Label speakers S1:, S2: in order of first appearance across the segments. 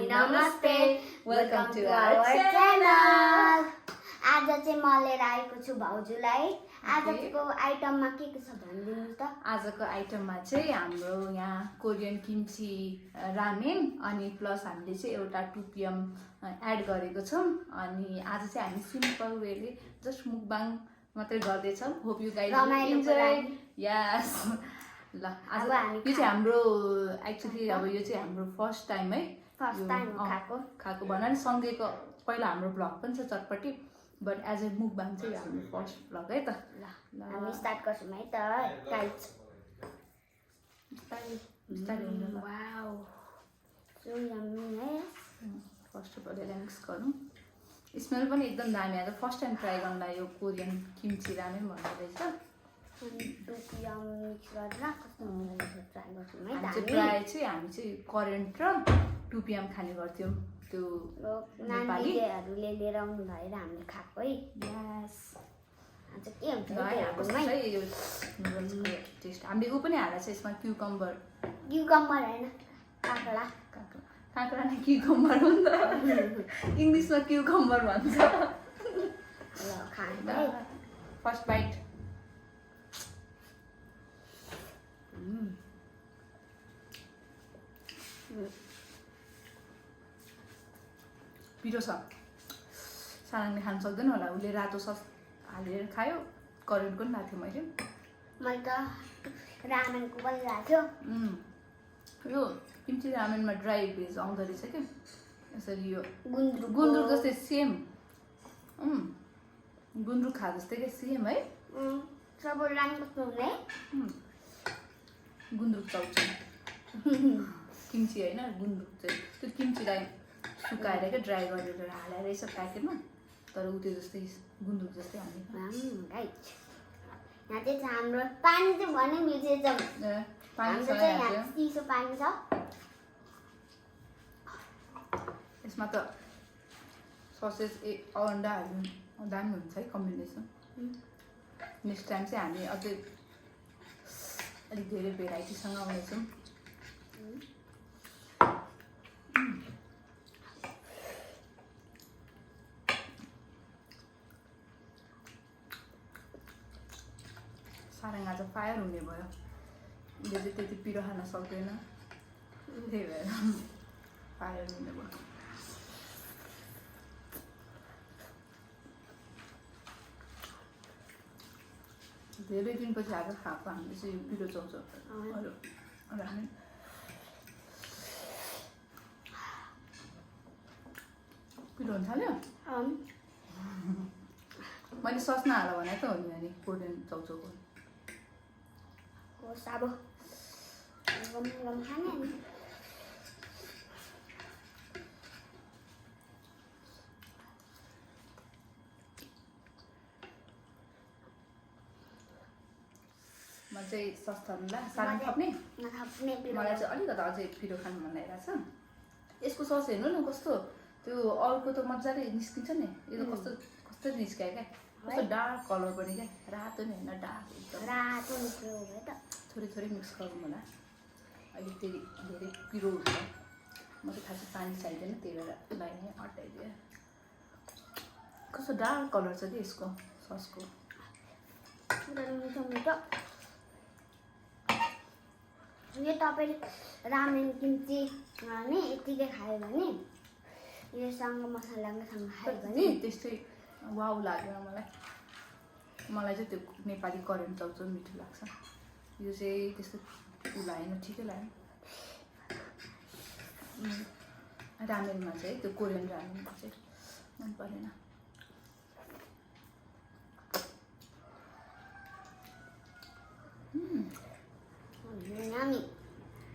S1: नमस्ते welcome to our channel आज चाहिँ म लिएर आएको छु भाउजूलाई आजको आइटममा के छ भनिदिनु त
S2: आजको आइटममा चाहिँ हाम्रो यहाँ कोरियन किम्ची रामेन अनि प्लस हामीले चाहिँ एउटा टुपियम एड गरेको छौं अनि आज चाहिँ हामी सिम्पल वेले जस्ट मुकबाङ मात्रै गर्दै छौं होप यु गाइज एन्जॉय यस ल आज यो चाहिँ हाम्रो एक्चुअली अब यो चाहिँ हाम्रो फर्स्ट टाइम है
S1: फर्स्ट टाइम
S2: खाएको भन्न नि सँगैको पहिला हाम्रो ब्लग पनि छ चटपटी बट एज ए मुकबाङ चाहिँ हाम्रो फर्स्ट ब्लग है त
S1: ल हामी स्टार्ट गर्छौं है त गाइज वाओ सो यम्मी है
S2: फर्स्ट अफ अल यसलाई मिक्स गरौँ स्मेल पनि एकदम दामी आयो फर्स्ट टाइम ट्राई गर्नलाई यो कोरियन किम्ची रामेन भन्ने रहेछ
S1: टुपियम मिक्स गरेर कस्तो हुन्छ ट्राई गर्छौं है
S2: हामी चाहिँ प्राय चाहिँ हामी चाहिँ करेन्ट र टुपियम खाने गर्थ्यौं त्यो
S1: नानीहरूले लिएर आउनु भएर हामीले खाएको है
S2: यस
S1: आज के हुन्छ
S2: यो नुडल्सको टेस्ट हामीले उ पनि हालेको छ यसमा क्युकम्बर
S1: हैन काँक्रा
S2: काँक्रा नै क्युकम्बर हो नि त इङ्ग्लिसमा क्युकम्बर भन्छ
S1: ल खानु है
S2: फर्स्ट बाइट पिरो छ सानाङले खान सक्दैन होला उसले रातो सस हालेर खायो करेन्टको पनि लाएको थियो
S1: मैले त रामेनको पनि राख्यो
S2: यो किम्ची रामेनमा ड्राई भेज आउँदो रहेछ क्या यसरी यो
S1: गुन्द्रुक
S2: जस्तै सेम गुन्द्रुक खा जस्तै क्या सेम है
S1: सब रानी कस्तो हुने
S2: गुन्द्रुक चाउछ किम्ची होइन गुन्द्रुक चाहिँ त्यो किम्चीलाई सुकाएर क्या ड्राई गरेर हालेर रहेछ प्याकेटमा तर उ त्यो जस्तै गुन्द्रुक जस्तै हाल्ने
S1: यहाँ चाहिँ हाम्रो पानी चाहिँ भने मिल्छ चिसो पानी छ
S2: यसमा त ससेज अन्डा हाल्नु दामी हुन्छ है कम्बिनेसन नेक्स्ट टाइम चाहिँ हामी अझै अलिक धेरै भेराइटीसँग आउनेछौँ साराङ आज फायर हुने भयो उसले चाहिँ त्यति पिरो खान सक्दैन त्यही भएर फायर हुने भयो धेरै दिनपछि आज खाएको हामीले चाहिँ यो पिरो चाउँछ रामेन पिरो हुन थाल्यो मैले सस नहाल भने त हो नि अनि कोरियन चाउचाउको
S1: साबो गम खाने
S2: म चाहिँ सस थप्नुला सानो थप्ने मलाई चाहिँ अलिकति अझै पिरो खानु मन लागिरहेको छ यसको सस हेर्नु न कस्तो त्यो अर्को त मजाले निस्किन्छ नि यो त कस्तो निस्क्यो क्या कस्तो डार्क कलर पनि क्या रातो नि होइन डार्क एकदम
S1: रातो निस्क्यो भयो त
S2: थोरै मिक्स गरौँ होला अलिक फेरि धेरै पिरो हुन्छ म चाहिँ खासै पानी चाहिँदैन त्यही भएर यसलाई नै अटाइदिएँ कस्तो डार्क कलर छ कि यसको ससको
S1: यो तपाईँले रामेन किम्ची नि यतिकै खायो भने योसँग मसलासँग खायो भने
S2: त्यस्तै वाउ लाग्यो मलाई चाहिँ त्यो नेपाली करेन्ट चाउचाउ मिठो लाग्छ यो चाहिँ त्यस्तो उ लागेन ठिकै लाग्यो रामेनमा चाहिँ त्यो कोरियन रामेनमा चाहिँ मन परेन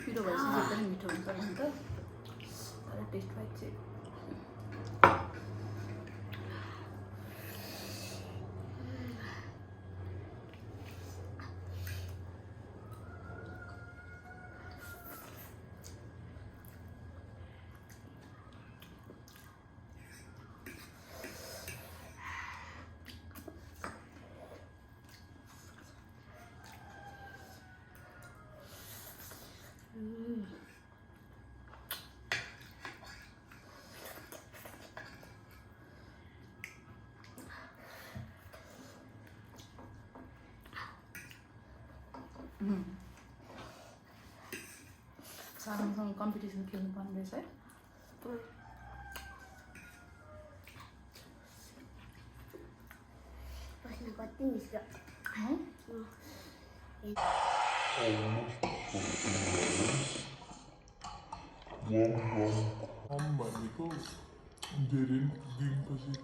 S2: पिरो भएपछि जे पनि मिठो हुन्छ नि त तर टेस्ट वाइज चाहिँ साथीसँग कम्पिटिसन खेल्नु पर्ने रहेछ है।
S1: बस्न कति मिस्यो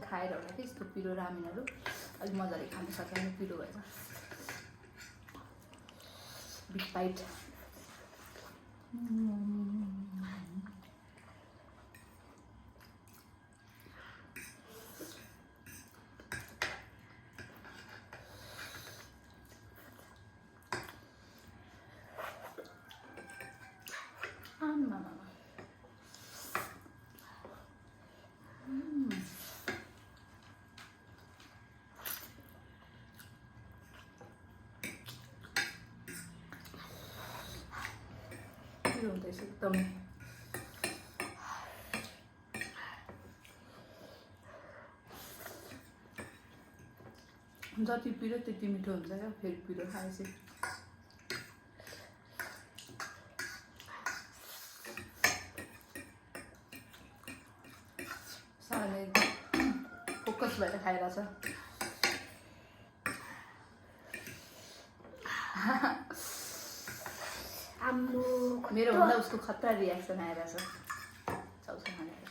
S2: खाएर होला कि यस्तो पिरो रामेनहरू अलिक मजाले खानु सक्यो भने पिरो भएर बिग बाइट। पिरो हुँदैछ एकदमै। जति पिरो त्यति मिठो हुन्छ क्या फेरि पिरो खाएपछि। साह्रै फोकस भएर खाइरहेछ। मेरो भन्दा उसको खतरा रियाक्सन आइरहेछ चाउचाउ खानेर।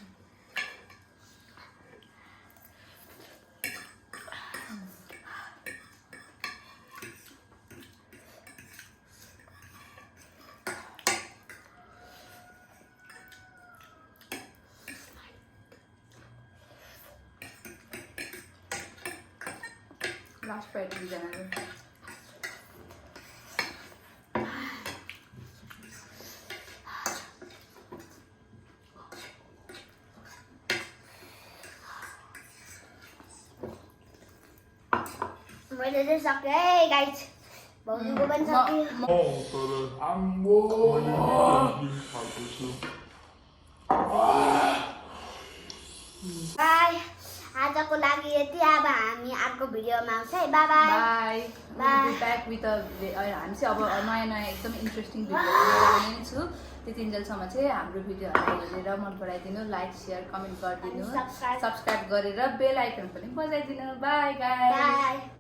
S2: लास्ट फ्राइड दुईजनाले
S1: मैले चाहिँ सकेँ है गाइस। भाउजूको पनि सक्यो। बाई आजको लागि यति। अब हामी अर्को भिडियोमा आउँछ है। By by
S2: by by back with हामी चाहिँ अब नयाँ नयाँ एकदम इन्ट्रेस्टिङ भिडियो बनाउने छु। त्यतिन्जेलसम्म चाहिँ हाम्रो भिडियोहरू हेरेर मन पराइदिनु, लाइक सेयर कमेन्ट गरिदिनु, सब्सक्राइब गरेर बेल आइकन पनि बजाइदिनु। By guys.